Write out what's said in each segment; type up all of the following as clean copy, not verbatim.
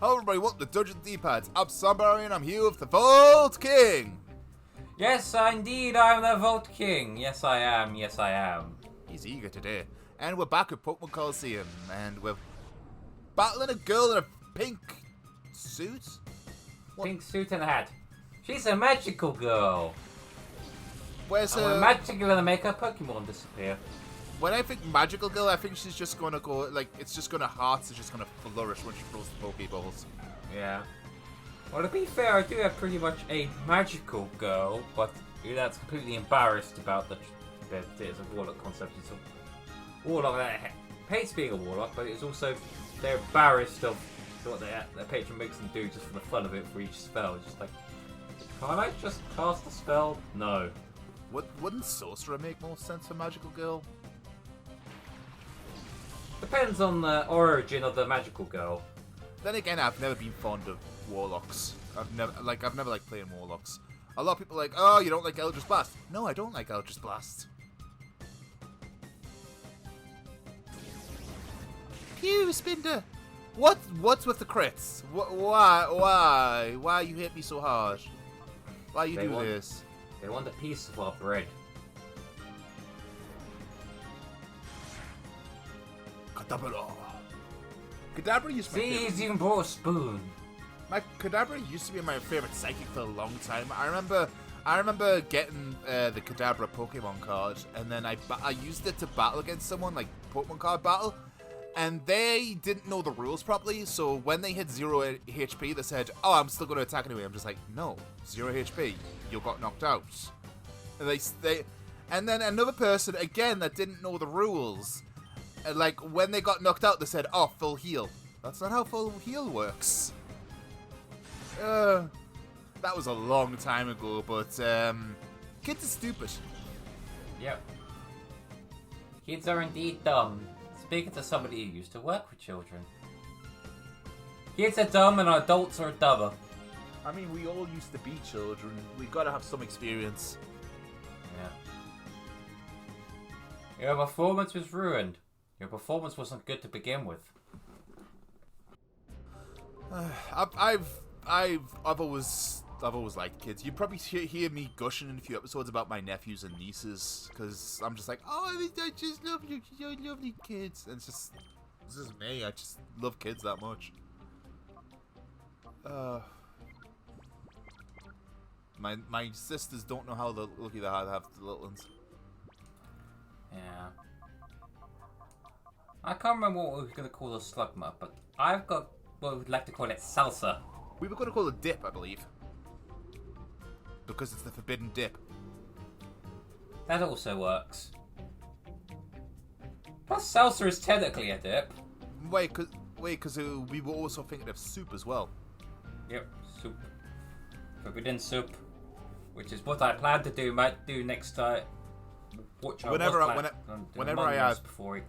Hello everybody, welcome to Dungeon D-Pads. I'm Sombre and I'm here with the Vault King. Yes, indeed, I'm the Vault King. Yes, I am. Yes, I am. He's eager today. And we're back at Pokémon Colosseum. And we're battling a girl in a pink suit? What? Pink suit and hat. She's a magical girl. Where's And her... we're magically gonna make her Pokemon disappear. When I think magical girl, I think she's just gonna go, like, it's just gonna, hearts are just gonna flourish when she throws the Pokeballs. Yeah. Well, to be fair, I do have pretty much a magical girl, but that's completely embarrassed about the there's a warlock concept. It's a warlock that hates being a warlock, but it's also they're embarrassed of what their patron makes them do just for the fun of it for each spell. It's just like, can't I just cast a spell? No. Wouldn't Sorcerer make more sense for magical girl? Depends on the origin of the magical girl. Then again, I've never been fond of warlocks. I've never liked playing warlocks. A lot of people are like, oh, you don't like Eldritch Blast. No, I don't like Eldritch Blast. Pew, Spinder. What's with the crits? Why you hit me so hard? Why you do this? They want a piece of our bread. Kadabra. Kadabra used to be See, he's even brought a spoon. My Kadabra used to be my favorite psychic for a long time. I remember getting the Kadabra Pokemon card, and then I used it to battle against someone, like Pokemon card battle, and they didn't know the rules properly. So when they hit 0 HP, they said, "Oh, I'm still going to attack anyway." I'm just like, "No, 0 HP. You got knocked out." And and then another person again that didn't know the rules. Like, when they got knocked out, they said, "Oh, full heal." That's not how full heal works. That was a long time ago, but, kids are stupid. Yep. Kids are indeed dumb. Speaking to somebody who used to work with children. Kids are dumb and adults are dumber. I mean, we all used to be children. We gotta have some experience. Yeah. Your performance was ruined. Your performance wasn't good to begin with. I've always liked kids. You probably hear me gushing in a few episodes about my nephews and nieces, because I'm just like, oh, I just love you, lovely kids. And this is me. I just love kids that much. My sisters don't know how lucky they are to have the little ones. Yeah. I can't remember what we were going to call the slugma, but I've got what we'd like to call it salsa. We were going to call it dip, I believe. Because it's the forbidden dip. That also works. Plus, salsa is technically a dip. Wait, because we were also thinking of soup as well. Yep, soup. Forbidden soup. Which is what I plan to do, might do next time. Whenever I have... Before we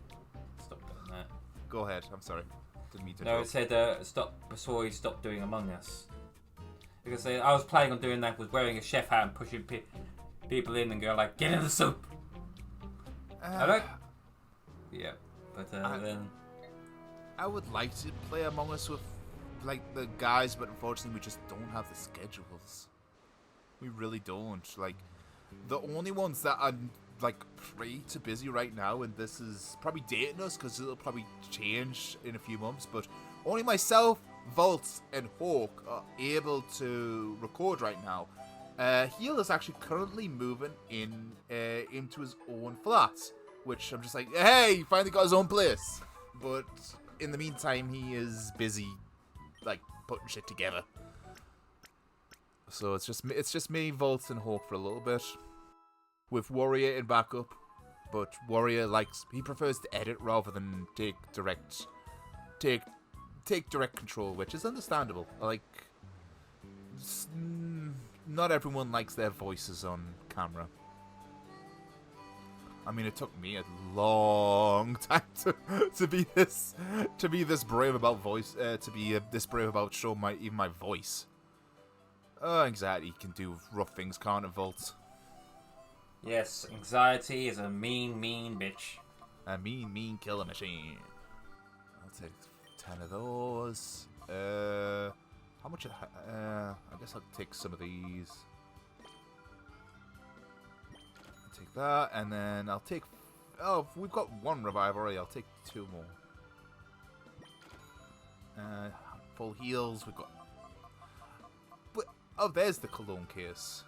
stop doing that. Go ahead, I'm sorry. Didn't mean to No, it said stop before we stop doing Among Us. Because I was planning on doing that with wearing a chef hat and pushing people in and go like, get in the soup! Yeah, but then... I would like to play Among Us with like the guys, but unfortunately we just don't have the schedules. We really don't. Like, the only ones that are like pretty too busy right now, and this is probably dating us because it'll probably change in a few months, but only myself, Volt, and Hawk are able to record right now. Heel is actually currently moving into his own flat, which I'm just like, hey, he finally got his own place. But in the meantime, he is busy, like, putting shit together. So it's just me, Volt, and Hawk for a little bit, with Warrior in backup. But Warrior he prefers to edit rather than take direct control, which is understandable. Like, not everyone likes their voices on camera. I mean, it took me a long time to be this brave about this brave about showing even my voice. Anxiety can do rough things, can't it, Volt? Yes, anxiety is a mean bitch. A mean killer machine. I'll take 10 of those. much? I guess I'll take some of these. I'll take that, and then I'll take. Oh, we've got one revive already. I'll take 2 more. Full heals. We've got. But, oh, there's the cologne case.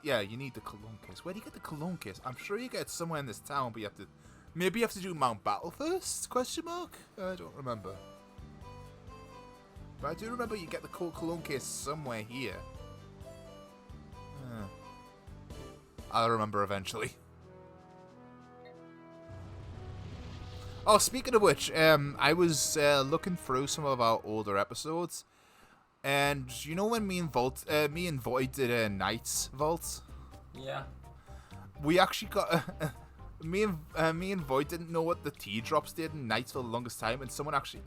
Yeah, you need the cologne case. Where do you get the cologne case? I'm sure you get it somewhere in this town, but you have to. Maybe you have to do Mount Battle first? Question mark? I don't remember. But I do remember you get the cologne case somewhere here. I'll remember eventually. Oh, speaking of which, I was looking through some of our older episodes, and you know when me and Void did a Knights Vault? Yeah. We actually got me and Void didn't know what the T drops did in Knights for the longest time, and someone actually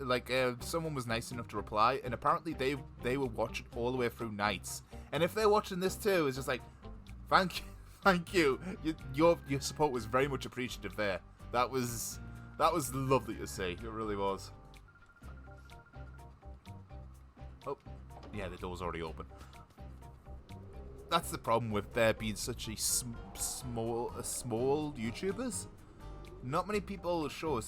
someone was nice enough to reply, and apparently they were watching all the way through Knights, and if they're watching this too, it's just like, thank you, your support was very much appreciative there. That was lovely to see. It really was. Oh, yeah, the door's already open. That's the problem with there being such a small YouTubers. Not many people show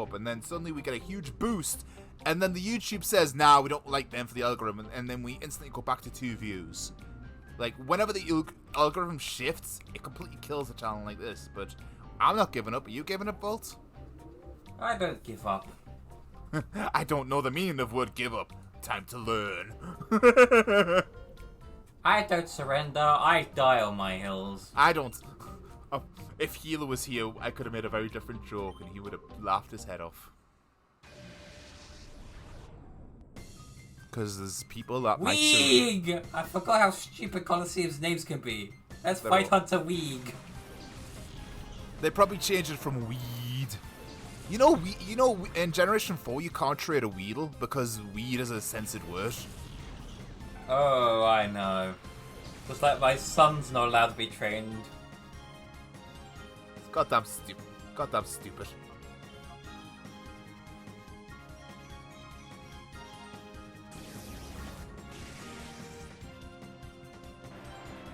up, and then suddenly we get a huge boost, and then the YouTube says, "Nah, we don't like them for the algorithm," and then we instantly go back to 2 views. Like, whenever the algorithm shifts, it completely kills a channel like this. But I'm not giving up. Are you giving up, Bolt? I don't give up. I don't know the meaning of word give up. Time to learn. I don't surrender. I die on my hills. I don't. Oh, if Healer was here, I could have made a very different joke and he would have laughed his head off. Because there's people that might say... Weeg! I forgot how stupid Colosseum's names can be. Let's They're fight all... Hunter Weeg. They probably changed it from weed. You know, in Generation 4 you can't trade a Weedle because weed is a censored word. Oh, I know. Just like my son's not allowed to be trained. It's goddamn stupid. Goddamn stupid.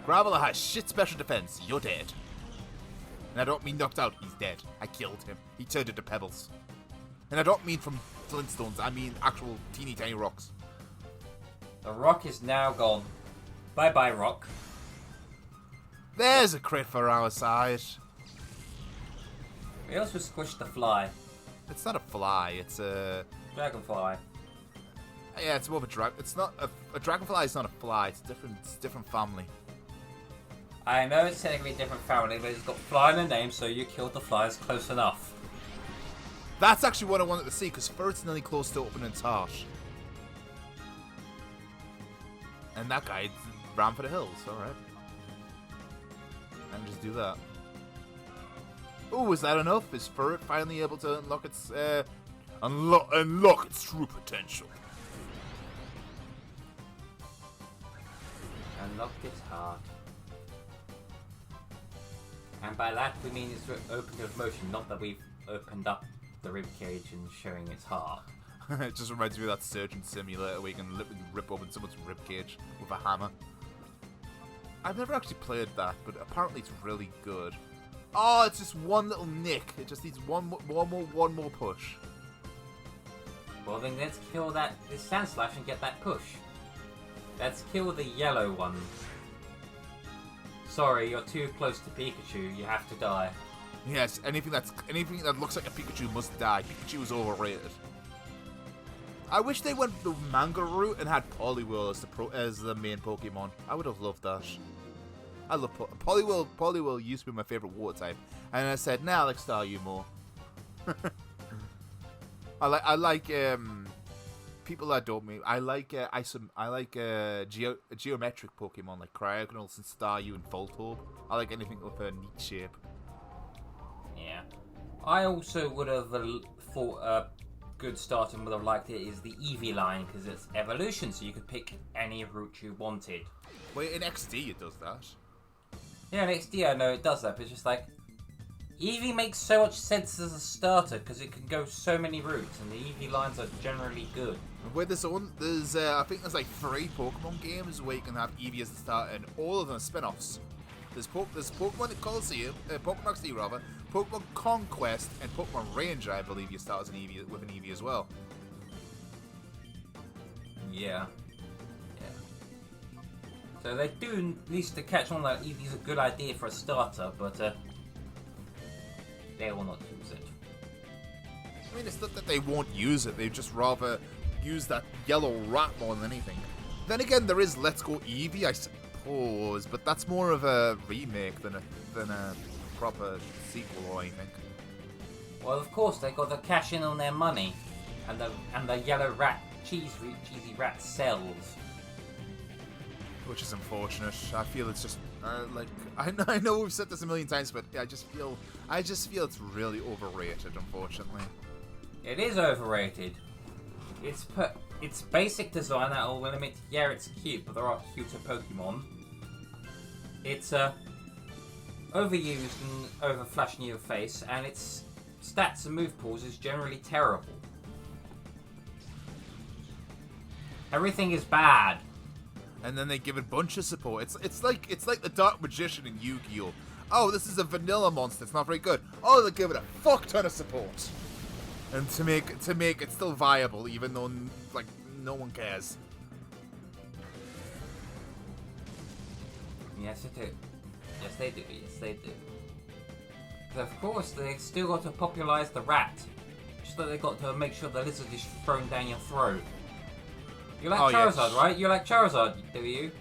Graveler has shit special defense. You're dead. And I don't mean knocked out. He's dead. I killed him. He turned into pebbles. And I don't mean from Flintstones. I mean actual teeny tiny rocks. The rock is now gone. Bye-bye, rock. There's a crit for our side. We also squished the fly. It's not a fly. It's a... Dragonfly. Yeah, it's more of a drag... It's not... A dragonfly is not a fly. It's a different family. I know it's technically a different family, but it's got fly in the name, so you killed the flies close enough. That's actually what I wanted to see, because Ferret's nearly close to opening its heart. And that guy ran for the hills, alright. And just do that. Oh, is that enough? Is Ferret finally able to unlock its unlock its true potential? Unlocked its heart. And by that we mean it's open to motion, not that we've opened up the ribcage and showing its heart. It just reminds me of that Surgeon Simulator where you can literally rip open someone's ribcage with a hammer. I've never actually played that, but apparently it's really good. Oh, it's just one little nick. It just needs one more push. Well then let's kill this Sand Slash and get that push. Let's kill the yellow one. Sorry, you're too close to Pikachu. You have to die. Yes, anything that looks like a Pikachu must die. Pikachu is overrated. I wish they went the manga route and had Poliwhirl as the main Pokemon. I would have loved that. I love Poliwhirl. Poliwhirl used to be my favorite water type, and I said, "Nah, I like Staryu more." I like people that don't mean. I like geometric Pokemon like Cryogonals and Staryu and Voltorb. I like anything with a neat shape. Yeah. I also would have thought a good starting would have liked it is the Eevee line because it's evolution, so you could pick any route you wanted. Well, in XD it does that. Yeah, in XD I know it does that, but it's just like, Eevee makes so much sense as a starter because it can go so many routes, and the Eevee lines are generally good. With this one, I think there's like 3 Pokemon games where you can have Eevee as the starter, and all of them are spin-offs. There's Pokemon Colosseum, Pokemon XD rather, Pokemon Conquest, and Pokemon Ranger. I believe you start as an Eevee with an Eevee as well. Yeah. So they do at least to catch on that Eevee's a good idea for a starter, but they will not use it. I mean, it's not that they won't use it; they'd just rather use that yellow rat more than anything. Then again, there is Let's Go Eevee, I suppose, but that's more of a remake than a proper sequel or anything. Well, of course they got to cash in on their money, and the yellow rat cheesy rat sells. Which is unfortunate. I feel it's just like I know we've said this a million times, but I just feel it's really overrated. Unfortunately, it is overrated. It's basic design that will limit. Yeah, it's cute, but there are cuter Pokemon. It's overused and overflashing your face, and its stats and move pools is generally terrible. Everything is bad. And then they give it a bunch of support. It's like the Dark Magician in Yu-Gi-Oh! Oh, this is a vanilla monster. It's not very good. Oh, they give it a fuck ton of support, and to make it still viable, even though like no one cares. Yes, they do. Yes, they do. Yes, they do. But of course, they still got to popularize the rat. Just like they got to make sure the lizard is thrown down your throat. You like Charizard, right? You like Charizard, do you?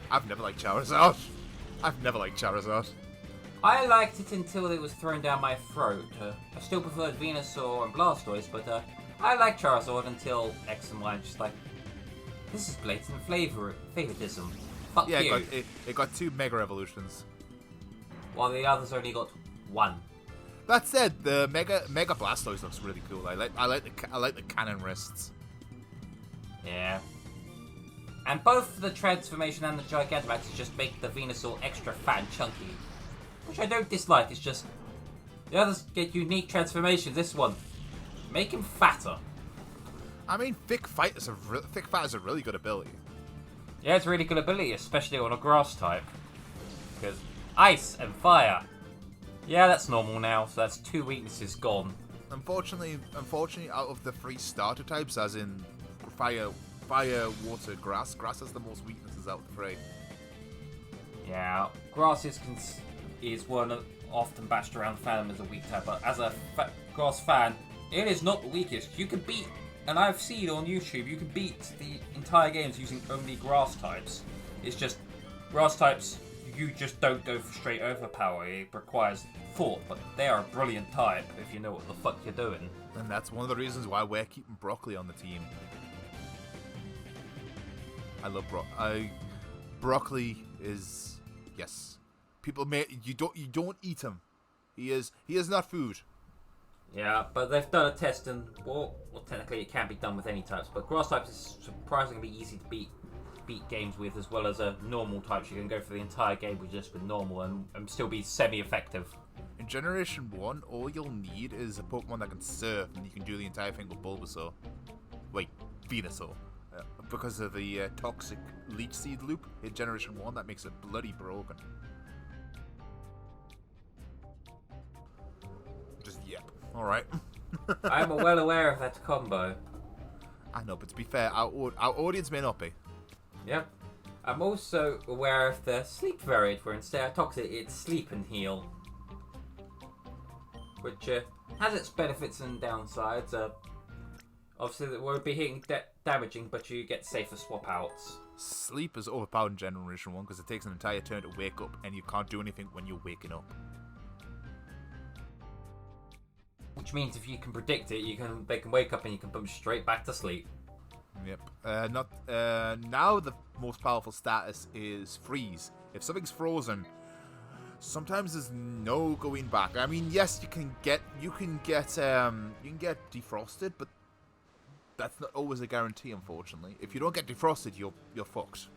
I've never liked Charizard. I liked it until it was thrown down my throat. I still preferred Venusaur and Blastoise, but I like Charizard until X and Y. Just like, this is blatant favoritism. Fuck you. Yeah, it got 2 Mega Evolutions. While the others only got 1. That said, the Mega Blastoise looks really cool. I like the cannon wrists. Yeah. And both the transformation and the Gigantamax just make the Venusaur extra fat and chunky. Which I don't dislike, it's just... The others get unique transformations, this one. Make him fatter. I mean, Thick Fat is a really good ability. Yeah, it's a really good ability, especially on a grass type. Because ice and fire. Yeah, that's normal now, so that's 2 weaknesses gone. Unfortunately, out of the 3 starter types, as in fire, water, grass has the most weaknesses out of the 3. Yeah, grass is one often bashed around fandom as a weak type, but as a grass fan, it is not the weakest. You can beat, and I've seen on YouTube, you can beat the entire games using only grass types. It's just, grass types, you just don't go for straight overpower. It requires thought, but they are a brilliant type if you know what the fuck you're doing. And that's one of the reasons why we're keeping Broccoli on the team. I love Broccoli is, yes. People you don't eat him. He is not food. Yeah, but they've done a test and well technically it can be done with any types, but grass types is surprisingly easy to beat games with, as well as a normal types. You can go for the entire game with just normal and still be semi-effective. In Generation 1, all you'll need is a Pokemon that can surf, and you can do the entire thing with Bulbasaur. Wait, Venusaur. Because of the toxic leech seed loop in Generation 1, that makes it bloody broken. Just, yep. Alright. I'm well aware of that combo. I know, but to be fair, our audience may not be. Yep. I'm also aware of the sleep variant, where instead of toxic, it's sleep and heal. Which has its benefits and downsides. Obviously, it won't be hitting damaging, but you get safer swap outs. Sleep is overpowered in Generation 1 because it takes an entire turn to wake up, and you can't do anything when you're waking up. Which means if you can predict it, they can wake up and you can put them straight back to sleep. Yep. Now the most powerful status is freeze. If something's frozen, sometimes there's no going back. I mean, yes, you can get defrosted, but that's not always a guarantee, unfortunately. If you don't get defrosted, you're fucked.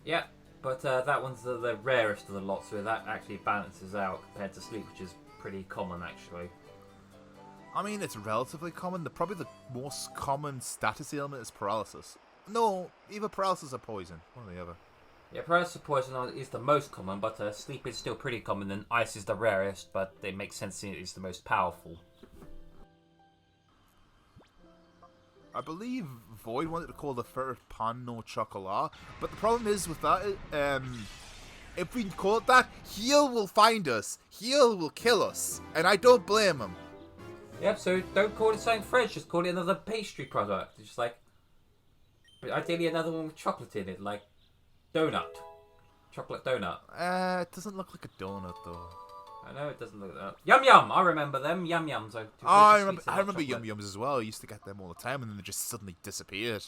Yeah, but that one's the rarest of the lot, so that actually balances out compared to sleep, which is pretty common, actually. I mean, it's relatively common. Probably the most common status ailment is paralysis. No, either paralysis or poison. One or the other. Yeah, paralysis poison is the most common, but sleep is still pretty common, and ice is the rarest, but it makes sense seeing it is the most powerful. I believe Void wanted to call the third pan no chocolat, but the problem is with that, if we call it that, Heal will find us. Heal will kill us, and I don't blame him. Yep, so don't call it something fresh, just call it another pastry product. It's just like, but ideally another one with chocolate in it, like donut. Chocolate donut. It doesn't look like a donut though. I know it doesn't look like that. Yum Yum! I remember them. Yum Yums. I remember Yum Yums as well. I used to get them all the time and then they just suddenly disappeared.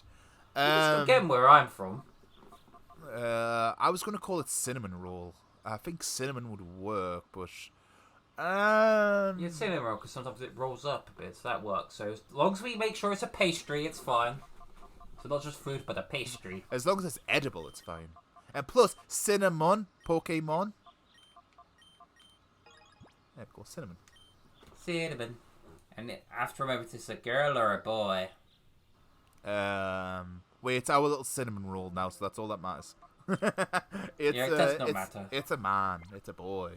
Again, where I'm from. I was going to call it cinnamon roll. I think cinnamon would work, but... Yeah, cinnamon roll, because sometimes it rolls up a bit, so that works. So as long as we make sure it's a pastry, it's fine. So not just food, but a pastry. As long as it's edible, it's fine. And plus, cinnamon, Pokémon. Yeah, of course, cinnamon. Cinnamon. And I have to remember if it's a girl or a boy. Wait, it's our little cinnamon roll now, so that's all that matters. It does not matter. It's a man. It's a boy.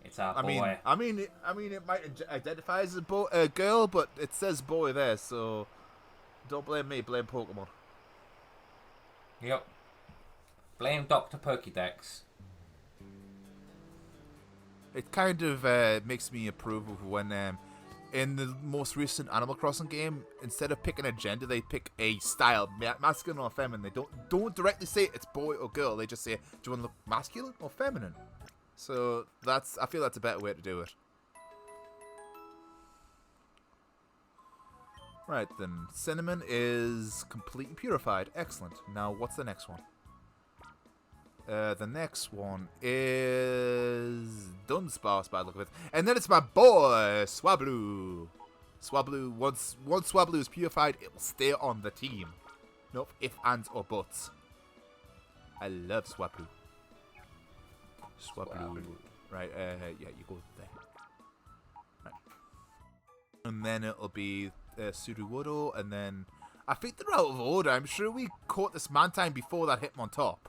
It's a boy. I mean, it might identify as a girl, but it says boy there, so don't blame me. Blame Pokemon. Yep. Blame Dr. Pokédex. It kind of makes me approve of when, in the most recent Animal Crossing game, instead of picking a gender, they pick a style, masculine or feminine. They don't directly say it's boy or girl. They just say, do you want to look masculine or feminine? So I feel that's a better way to do it. Right then, cinnamon is completely purified. Excellent. Now, what's the next one? The next one is Dunsparce by the look of it. And then it's my boy, Swablu. Swablu, once Swablu is purified, it will stay on the team. No ifs, ands, or buts. I love Swablu. Swablu. Right, yeah, you go there. Right. And then it'll be Sudowoodo, and then... I think they're out of order. I'm sure we caught this Mantine before that hit him on top.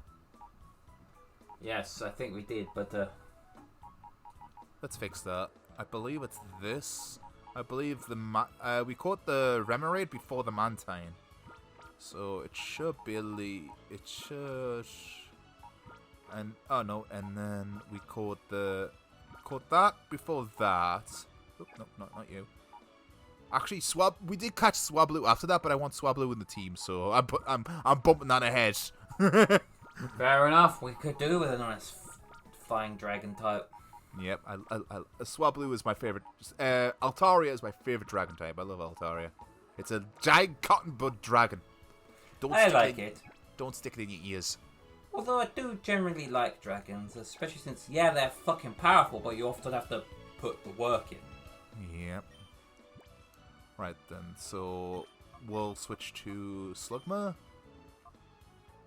Yes, I think we did, but let's fix that. I believe it's this. I believe we caught the Remoraid before the Mantine. So it should be it should. And oh no, and then we caught that before that. Oop, no, not you. Actually, we did catch Swablu after that, but I want Swablu in the team, so I'm bumping that ahead. Fair enough. We could do with a nice flying dragon type. Yep, Swablu is my favorite. Altaria is my favorite dragon type. I love Altaria. It's a giant cotton bud dragon. I like it. Don't stick it in your ears. Although I do generally like dragons, especially since, yeah, they're fucking powerful, but you often have to put the work in. Yep. Right then, so we'll switch to Slugma.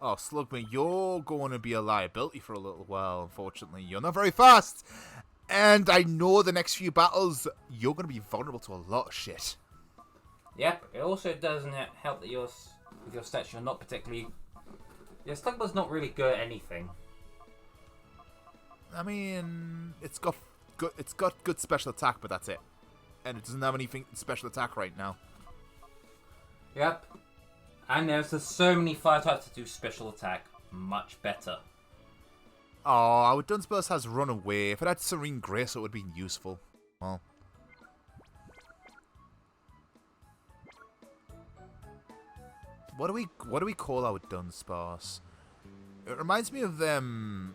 Oh, Slugma, you're going to be a liability for a little while, unfortunately. You're not very fast! And I know the next few battles, you're going to be vulnerable to a lot of shit. Yep, it also doesn't help that with your stats, you're not particularly... Your Slugma's not really good at anything. I mean, it's got good special attack, but that's it. And it doesn't have anything special attack right now. Yep. And there's so many fire types that do special attack much better. Oh, our Dunsparce has run away. If it had Serene Grace, it would have been useful. Well. What do we call our Dunsparce? It reminds me of them.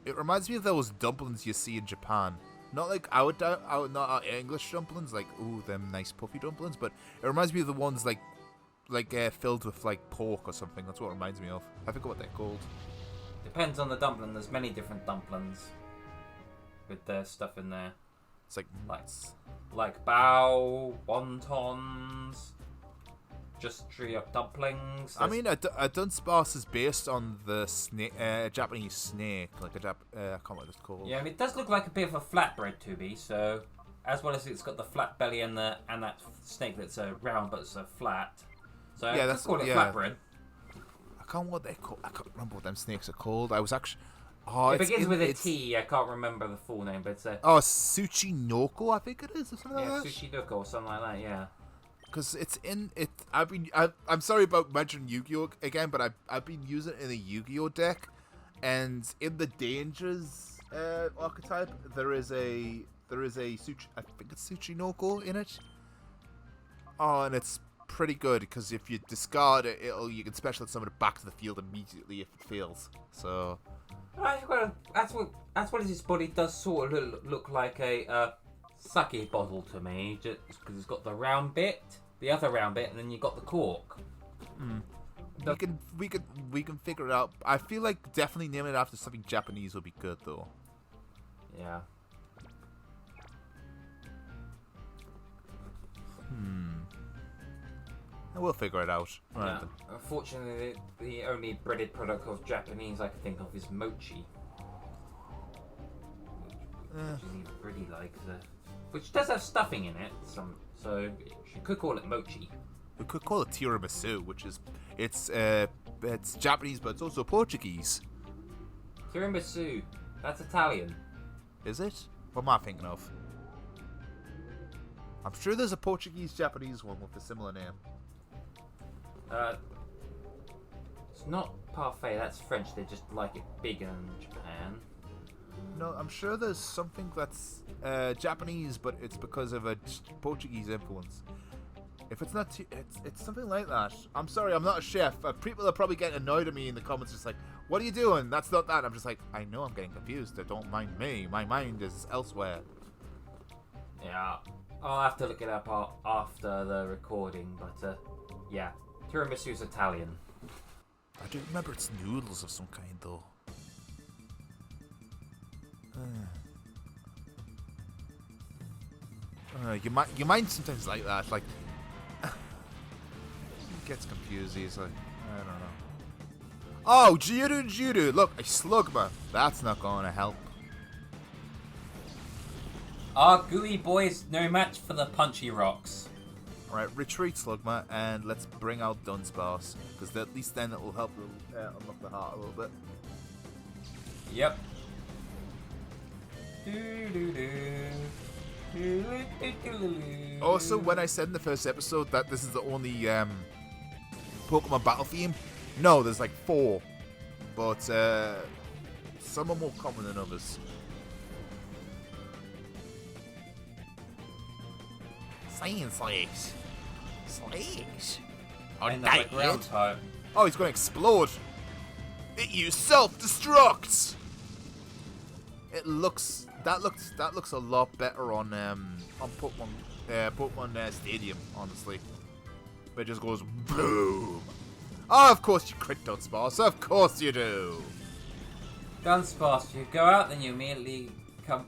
It reminds me of those dumplings you see in Japan. Not like not our English dumplings, like ooh, them nice puffy dumplings, but it reminds me of the ones like filled with like pork or something. That's what it reminds me of. I forget what they're called. Depends on the dumpling. There's many different dumplings with their stuff in there. It's like bao, wontons. just straight up dumplings. I mean, a Dunsparce is based on the snake, Japanese snake, like I can't remember what it's called. Yeah, I mean, it does look like a bit of a flatbread to me. So, as well as it's got the flat belly and that snake that's round but it's flat. So yeah, let's call it flatbread. I can't remember what them snakes are called. I was actually. It begins with a T. I can't remember the full name, but it's Tsuchinoko, I think it is, or something like that. Yeah, Tsuchinoko or something like that. Yeah. Because it's in it. I'm sorry about mentioning Yu-Gi-Oh again, but I've been using it in a Yu-Gi-Oh deck, and in the dangers archetype, there is a I think it's Tsuchinoko in it. Oh, and it's pretty good because if you discard it, you can special summon it back to the field immediately if it fails. So. That's what his body does sort of look like a sake bottle to me, just because it's got the round bit, the other round bit, and then you got the cork. We can figure it out. I feel like definitely naming it after something Japanese would be good though. Yeah. We'll figure it out. Right. Yeah. Unfortunately, the only breaded product of Japanese I can think of is mochi. Which is even pretty like which does have stuffing in it, so you could call it mochi. We could call it tiramisu, which is it's Japanese, but it's also Portuguese. Tiramisu, that's Italian. Is it? What am I thinking of? I'm sure there's a Portuguese-Japanese one with a similar name. It's not parfait, that's French. They just like it bigger in Japan. No, I'm sure there's something that's Japanese, but it's because of a Portuguese influence. If it's not, it's something like that. I'm sorry, I'm not a chef. People are probably getting annoyed at me in the comments, just like, "What are you doing? That's not that." I'm just like, I know I'm getting confused. Don't mind me. My mind is elsewhere. Yeah, I'll have to look it up after the recording, but yeah, tiramisu's Italian. I do remember it's noodles of some kind, though. Your mind sometimes like that, like gets confused easily. I don't know. Oh, Jiru! Look, a Slugma. That's not going to help. Our gooey boys no match for the punchy rocks. Alright, retreat Slugma, and let's bring out Dunsparce, because at least then it will help unlock the heart a little bit. Yep. Also, when I said in the first episode that this is the only Pokemon battle theme, no, there's like 4, but some are more common than others. Slash. Oh, he's going to explode. You self-destruct. That looks a lot better on Pokemon Stadium, honestly. It just goes boom. Oh, of course you crit Dunsparce. Of course you do. Dunsparce, you go out, then you immediately come.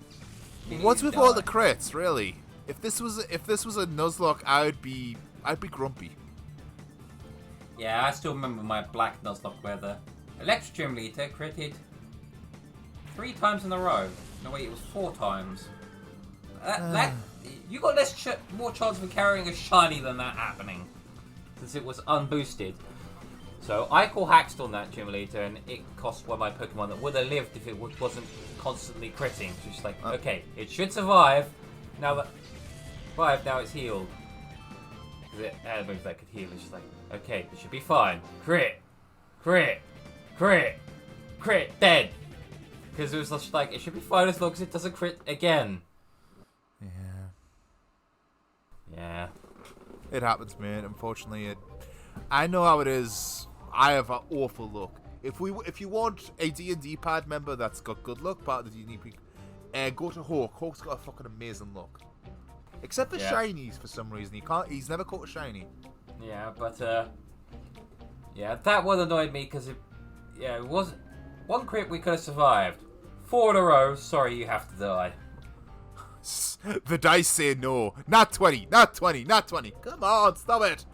What's with all the crits, really? If this was a Nuzlocke, I'd be grumpy. Yeah, I still remember my black Nuzlocke where the Electrum Leader critted 3 times in a row. No wait, it was 4 times. You got more chance of carrying a shiny than that happening, since it was unboosted. So I call hacked on that Gym Leader, and it cost one of my Pokemon that would have lived if it wasn't constantly critting. So it's like, okay, it should survive. Now it's healed. Because it had a move that could heal. It's just like, okay, it should be fine. Crit, dead. Because it was just like, it should be fine as long as it doesn't crit again. Yeah. It happens, man. Unfortunately, I know how it is. I have an awful luck. If you want a D&D pad member that's got good luck, part of the D&D, go to Hawk. Hawk's got a fucking amazing luck. Except for shinies, for some reason. He's never caught a shiny. Yeah, but that one annoyed me because it was one crit we could have survived. 4 in a row. Sorry, you have to die. The dice say no. Not 20. Not 20. Not 20. Come on, stop it.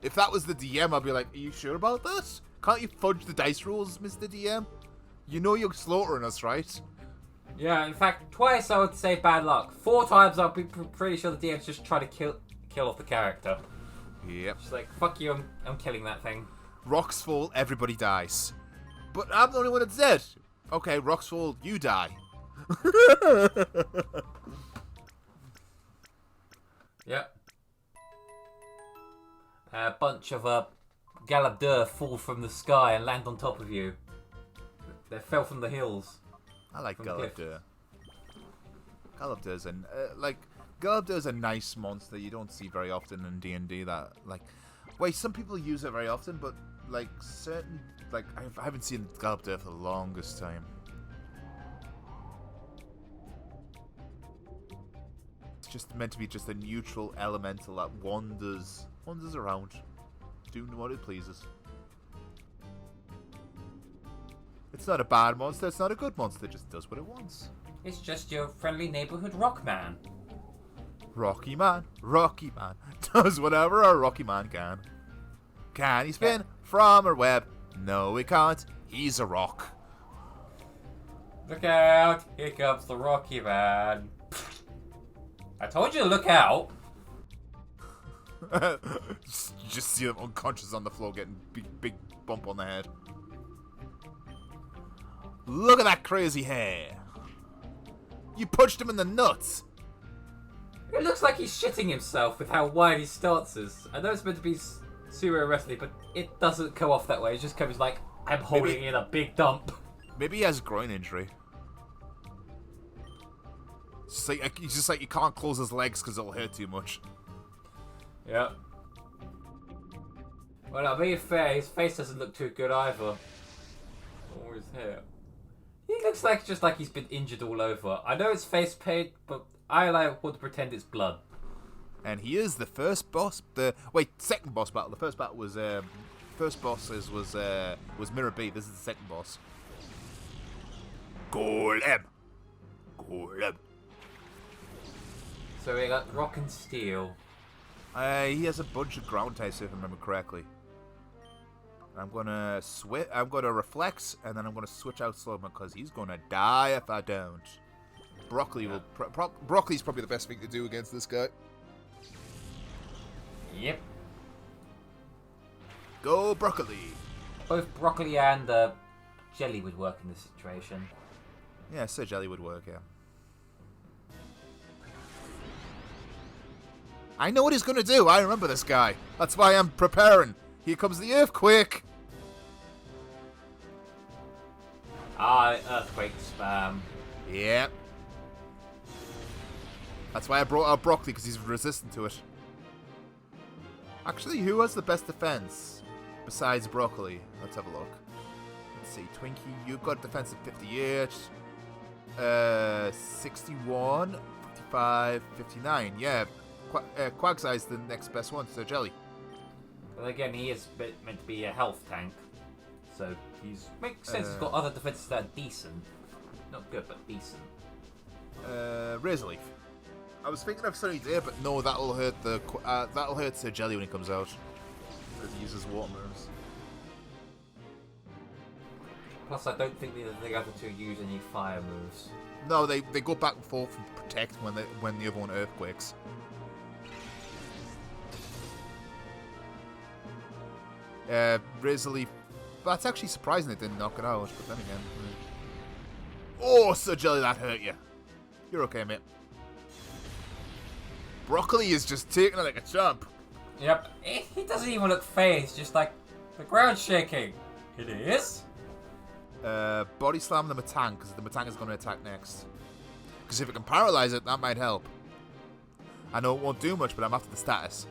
If that was the DM, I'd be like, are you sure about that? Can't you fudge the dice rules, Mr. DM? You know you're slaughtering us, right? Yeah, in fact, twice I would say bad luck. 4 times I'll be pretty sure the DM's just trying to kill off the character. Yep. Just like, fuck you, I'm killing that thing. Rocks fall, everybody dies. But I'm the only one that's dead. Okay, rocks fall, you die. Yep. A bunch of Galabdur fall from the sky and land on top of you. They fell from the hills. I like Galabdur. Galabdur's Galabdur's a nice monster you don't see very often in D&D. That some people use it very often, but I haven't seen Galabdur for the longest time. It's just meant to be just a neutral elemental that wanders around, doing what it pleases. It's not a bad monster, it's not a good monster, it just does what it wants. It's just your friendly neighborhood rock man. Rocky man does whatever a Rocky man can. Can he spin from a web? No, he can't. He's a rock. Look out! Here comes the Rocky man. I told you to look out. Just see them unconscious on the floor, getting big bump on the head. Look at that crazy hair. You punched him in the nuts. It looks like he's shitting himself with how wide his stance is. I know it's meant to be sumo wrestling, but it doesn't come off that way. It just comes like, I'm holding in a big dump. Maybe he has a groin injury. He's just like he can't close his legs because it'll hurt too much. Yeah. Well, I'll be fair, his face doesn't look too good either. Or his hair. He looks like he's been injured all over. I know it's face paint, but I want to pretend it's blood. And he is the first boss. Second boss battle. The first battle was was Mirror B. This is the second boss. Golem. So we got rock and steel. He has a bunch of ground types, if I remember correctly. I'm gonna reflex, and then I'm gonna switch out slow because he's gonna die if I don't. Broccoli will. Broccoli's probably the best thing to do against this guy. Yep. Go broccoli. Both broccoli and jelly would work in this situation. Yeah, Sir Jelly would work. Yeah. I know what he's gonna do. I remember this guy. That's why I'm preparing. Here comes the earthquake. Earthquake spam. Yeah. That's why I brought out broccoli, because he's resistant to it. Actually, who has the best defense besides broccoli? Let's have a look. Let's see. Twinkie, you've got defense of 58. 61, 55, 59. Yeah. Quagsie's the next best one, so Jelly. But again, he is meant to be a health tank, so makes sense. He's got other defenses that are decent, not good but decent. Razor Leaf. I was thinking of Sunny Day, but no, that'll hurt Sir Jelly when he comes out. Because he uses water moves. Plus, I don't think the other two use any fire moves. No, they go back and forth and protect when the other one earthquakes. Razor Leaf. That's actually surprising it didn't knock it out, but then again. Oh, Sir Jelly, that hurt you. You're okay, mate. Broccoli is just taking it like a champ. Yep. He doesn't even look phased, just like the ground's shaking. It is? Body slam the Matang, because the Matang is going to attack next. Because if it can paralyze it, that might help. I know it won't do much, but I'm after the status.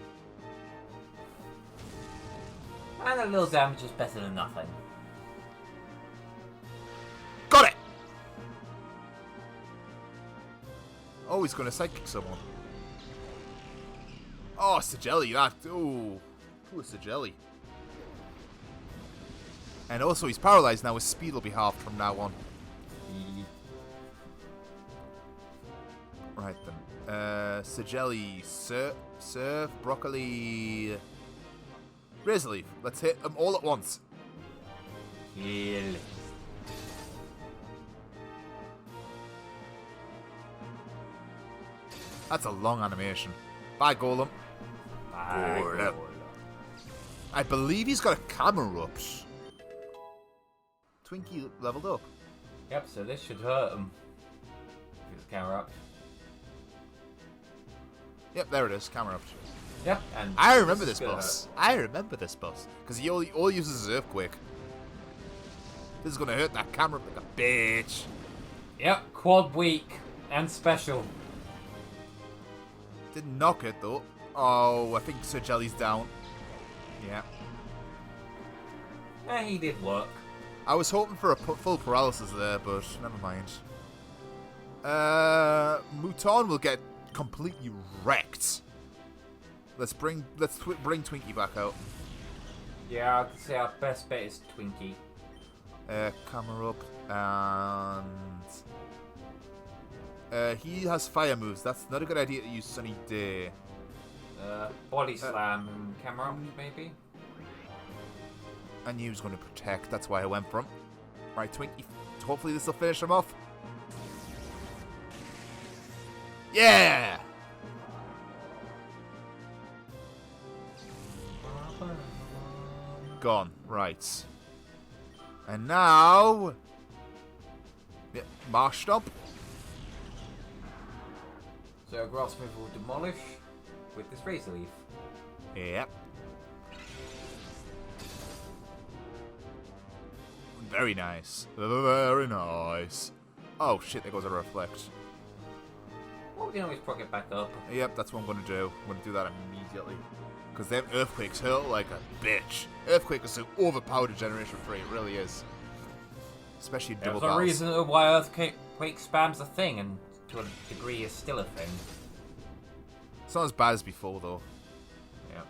And a little damage is better than nothing. Got it! Oh, he's going to psychic someone. Oh, Sir Jelly, that. Ooh. Ooh, Sir Jelly. And also, he's paralyzed now. His speed will be halved from now on. Right then. Sir Jelly, serve broccoli. Razor Leaf. Let's hit them all at once. Kill. That's a long animation. Bye, Golem. Bye, Golem. Golem. I believe he's got a camera up. Twinkie leveled up. Yep, so this should hurt him. Get the camera up. Yep, there it is. Camera up. Yep, and I remember this boss. I remember this boss. Because he all uses is Earthquake. This is going to hurt that camera like a bitch. Yep, quad weak and special. Didn't knock it, though. Oh, I think Sir Jelly's down. Yeah. He did work. I was hoping for a full paralysis there, but never mind. Mouton will get completely wrecked. Let's bring Twinkie back out. Yeah, I'd say our best bet is Twinkie. Camera up, and he has fire moves. That's not a good idea to use Sunny Day. Body slam, camera up, maybe. I knew he was going to protect. That's why I went for him. Right, Twinkie. Hopefully this will finish him off. Yeah! Gone. Right. And now... Yeah, Marsh Stomp. So Grass Move will demolish with this Razor Leaf. Yep. Very nice. Very nice. Oh shit, there goes a Reflect. Well, we can always proc it back up. Yep, that's what I'm going to do. I'm going to do that immediately. Because them Earthquakes hurt like a bitch. Earthquake is so overpowered in Generation 3, it really is. Especially in double There's a battles. reason why Earthquake spam's a thing, and to a degree is still a thing. It's not as bad as before, though. Yeah.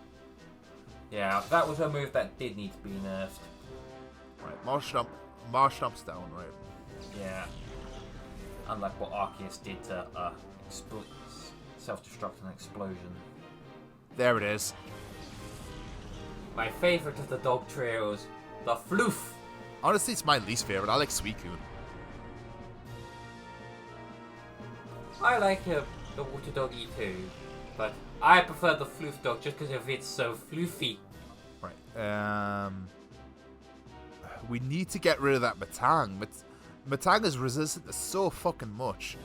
Yeah, that was a move that did need to be nerfed. Right, Marsh Stomp's down, right? Yeah. Unlike what Arceus did to self-destruct and explosion. There it is. My favourite of the dog trio is the Floof. Honestly, it's my least favorite. I like Suicune. I like the Water Doggy too, but I prefer the Floof dog just because of it's so floofy. Right. We need to get rid of that Matang. Matang is resistant to so fucking much.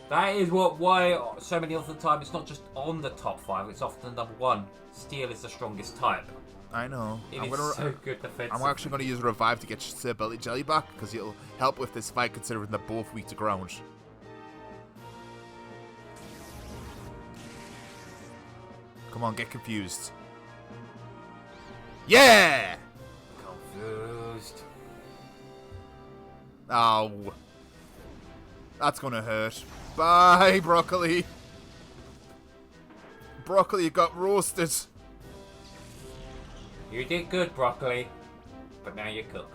That is why so many of the time it's not just on the top 5, it's often number 1. Steel is the strongest type. I know. It is so good defensively. I'm actually going to use Revive to get Sir Belly Jelly back, because it'll help with this fight considering they're both weak to ground. Come on, get confused. Yeah! Confused. Oh. That's going to hurt. Bye, Broccoli. Broccoli, you got roasted. You did good, Broccoli, but now you're cooked.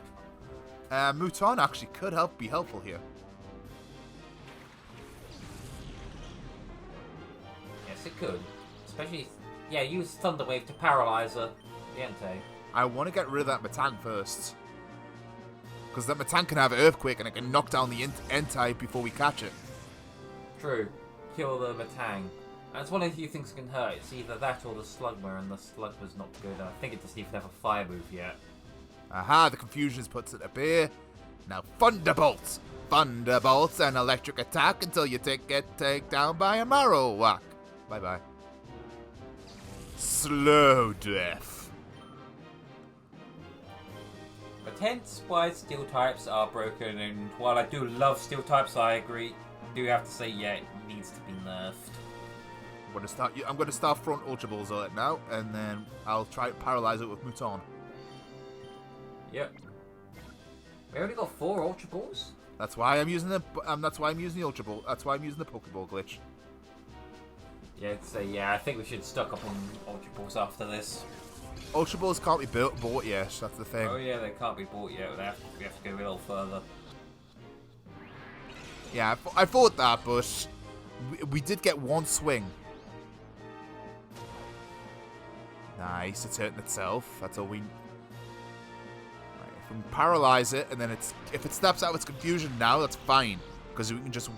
Mouton actually could be helpful here. Yes, it could. Especially, yeah, use Thunder Wave to paralyze her. Niente. I want to get rid of that Matang first. Because that Matang can have Earthquake and it can knock down the Entei before we catch it. True. Kill the Matang. That's one of the few things that can hurt. It's either that or the Slugma, and the Slugma's not good. I think it doesn't even have a fire move yet. Aha, the confusion puts it at bay. Now Thunderbolts! Thunderbolts and electric attack until you get taken down by a Marowak. Bye-bye. Slow death. But hence why steel types are broken, and while I do love steel types, I agree. Do have to say, yeah, it needs to be nerfed. I'm going to start front Ultra Balls on it now, and then I'll try to paralyze it with Mouton. Yep. We only got 4 Ultra Balls. That's why I'm using the. That's why I'm using the Ultra Ball. That's why I'm using the Pokeball glitch. Yeah, so yeah, I think we should stock up on Ultra Balls after this. Ultra Balls can't be bought yet. That's the thing. Oh yeah, they can't be bought yet. We have to go a little further. Yeah, I thought that, but we did get one swing. Nice, it's hurting itself. That's all we... Right, if we can paralyze it, and then if it snaps out of its confusion now, that's fine. Because we can just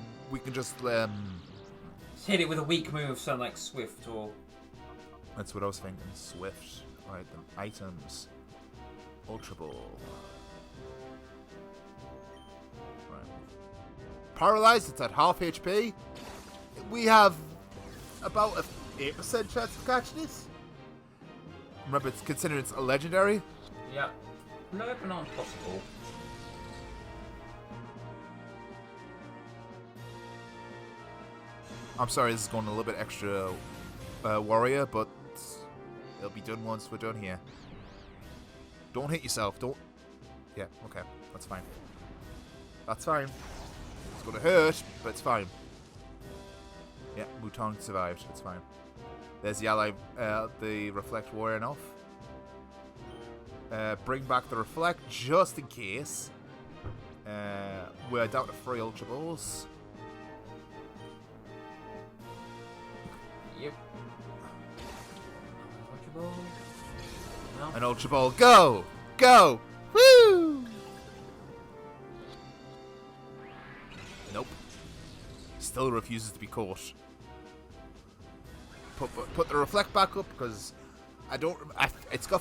Just hit it with a weak move, something like Swift or... That's what I was thinking. Swift. Right, then items. Ultra Ball. Right. Paralyzed, it's at half HP. We have about a 8% chance of catching this. Remember, it's considered it's a legendary. Yeah. No, but not impossible. I'm sorry, this is going a little bit extra warrior, but it'll be done once we're done here. Don't hit yourself. Don't. Yeah, okay. That's fine. That's fine. It's going to hurt, but it's fine. Yeah, Mouton survived. It's fine. There's the ally, the Reflect Warrior off. Bring back the Reflect just in case. We're down to 3 Ultra Balls. Yep. Ultra Ball. No. An Ultra Ball. Go! Go! Woo! Nope. Still refuses to be caught. Put the Reflect back up because it's got.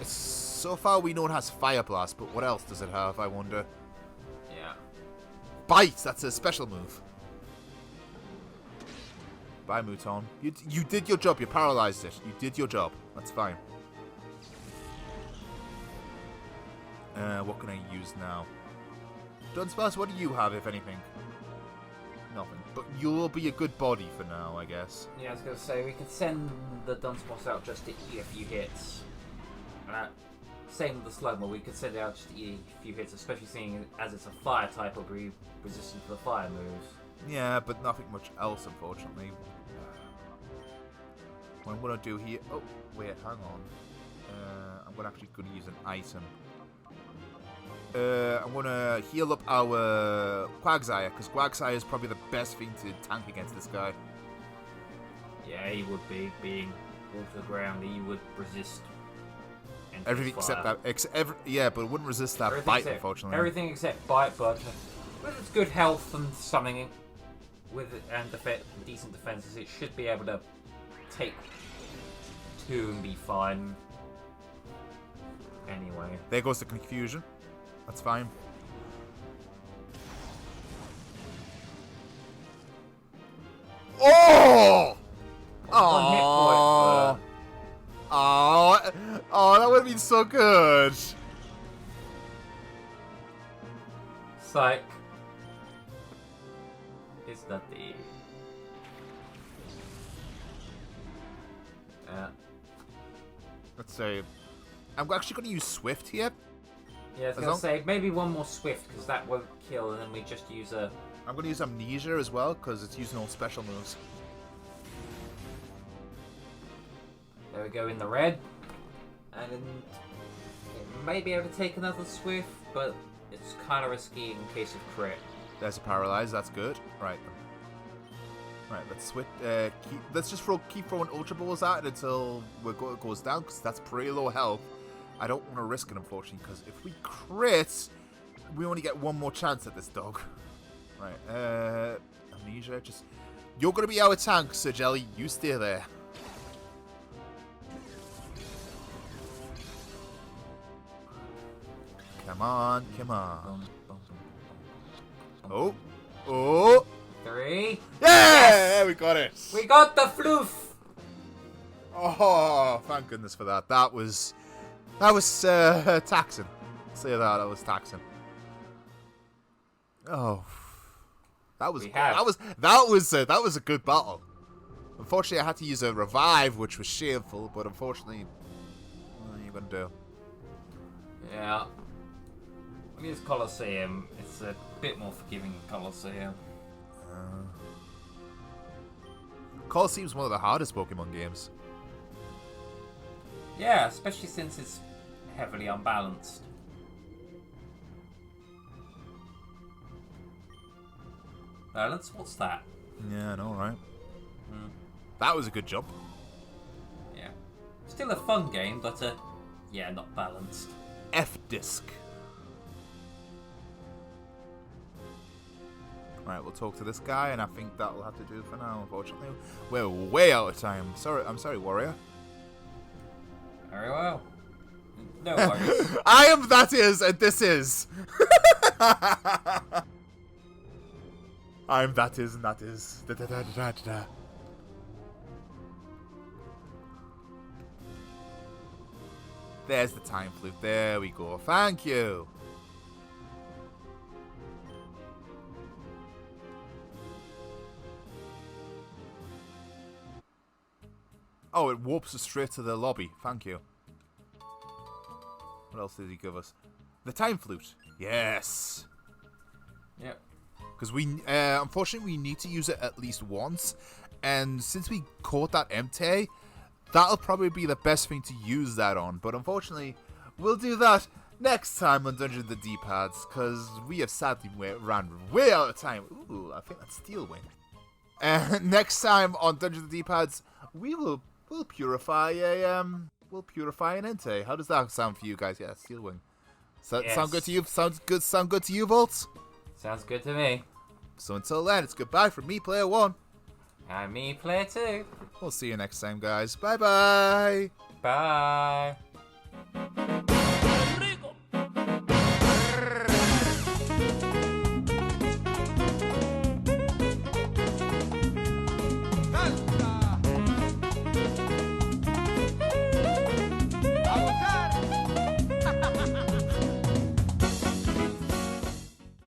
So far we know it has Fire Blast, but what else does it have? I wonder. Yeah. Bite. That's a special move. Bye, Mouton. You did your job. You paralyzed it. You did your job. That's fine. What can I use now? Dunsparce, what do you have, if anything? Nothing. But you'll be a good body for now, I guess. Yeah, I was going to say, we could send the Dunsparce out just to eat a few hits. Same with the Slugma, we could send it out just to eat a few hits, especially seeing as it's a fire type, it'll be resistant to the fire moves. Yeah, but nothing much else, unfortunately. What I'm going to do here... Oh, wait, hang on. I'm actually going to use an item. I'm going to heal up our Quagsire, because Quagsire is probably the best thing to tank against this guy. Yeah, he would be. Being water ground, he would resist everything fire. except that. Yeah, but it wouldn't resist that Everything bite, except, unfortunately. Everything except bite, but with its good health and something, and decent defenses, it should be able to take 2 and be fine. Anyway. There goes the confusion. That's fine. Oh! Oh! Oh, that would have been so good. Psych. Is that the... Let's say... I'm actually going to use Swift here. Yeah, I was going to say, maybe one more Swift, because that won't kill, and then we just use a... I'm going to use Amnesia as well, because it's using all special moves. There we go, in the red. And it may be able to take another Swift, but it's kind of risky in case of crit. There's a Paralyze, that's good. Right. Right, let's switch. Let's just keep throwing Ultra Balls at it until it goes down, because that's pretty low health. I don't want to risk it, unfortunately, because if we crit, we only get one more chance at this dog. Right, Amnesia, just... You're going to be our tank, Sir Jelly. You stay there. Come on, come on. Oh, oh. 3. Yeah, Yes! we got it. We got the floof! Oh, thank goodness for that. That was taxing. Say that was taxing. Oh, that was a good battle. Unfortunately, I had to use a revive, which was shameful. But unfortunately, what are you gonna do? Yeah. When it's Colosseum, it's a bit more forgiving than Colosseum. Colosseum's one of the hardest Pokemon games. Yeah, especially since it's heavily unbalanced. Balance? What's that? Yeah, I know, right? That was a good jump. Yeah. Still a fun game, but yeah, not balanced. F-Disc. Right, we'll talk to this guy, and I think that'll have to do for now, unfortunately. We're way out of time. I'm sorry, Warrior. Very well. No worries. I am that is, and this is. I'm that is, and that is. Da, da, da, da, da, da. There's the time flute. There we go. Thank you. Oh, it warps us straight to the lobby. Thank you. What else did he give us? The time flute. Yes. Yep. Because unfortunately, we need to use it at least once. And since we caught that Entei, that'll probably be the best thing to use that on. But unfortunately, we'll do that next time on Dungeon of the D-Pads. Because we have sadly ran way out of time. Ooh, I think that's Steel Wing. And next time on Dungeon of the D-Pads, we'll purify an Entei. How does that sound for you guys? Yeah, Steel Wing. Yes. Sound good to you? Sound good to you, Volts? Sounds good to me. So until then, it's goodbye from me, Player 1. And me, Player 2. We'll see you next time, guys. Bye-bye. Bye.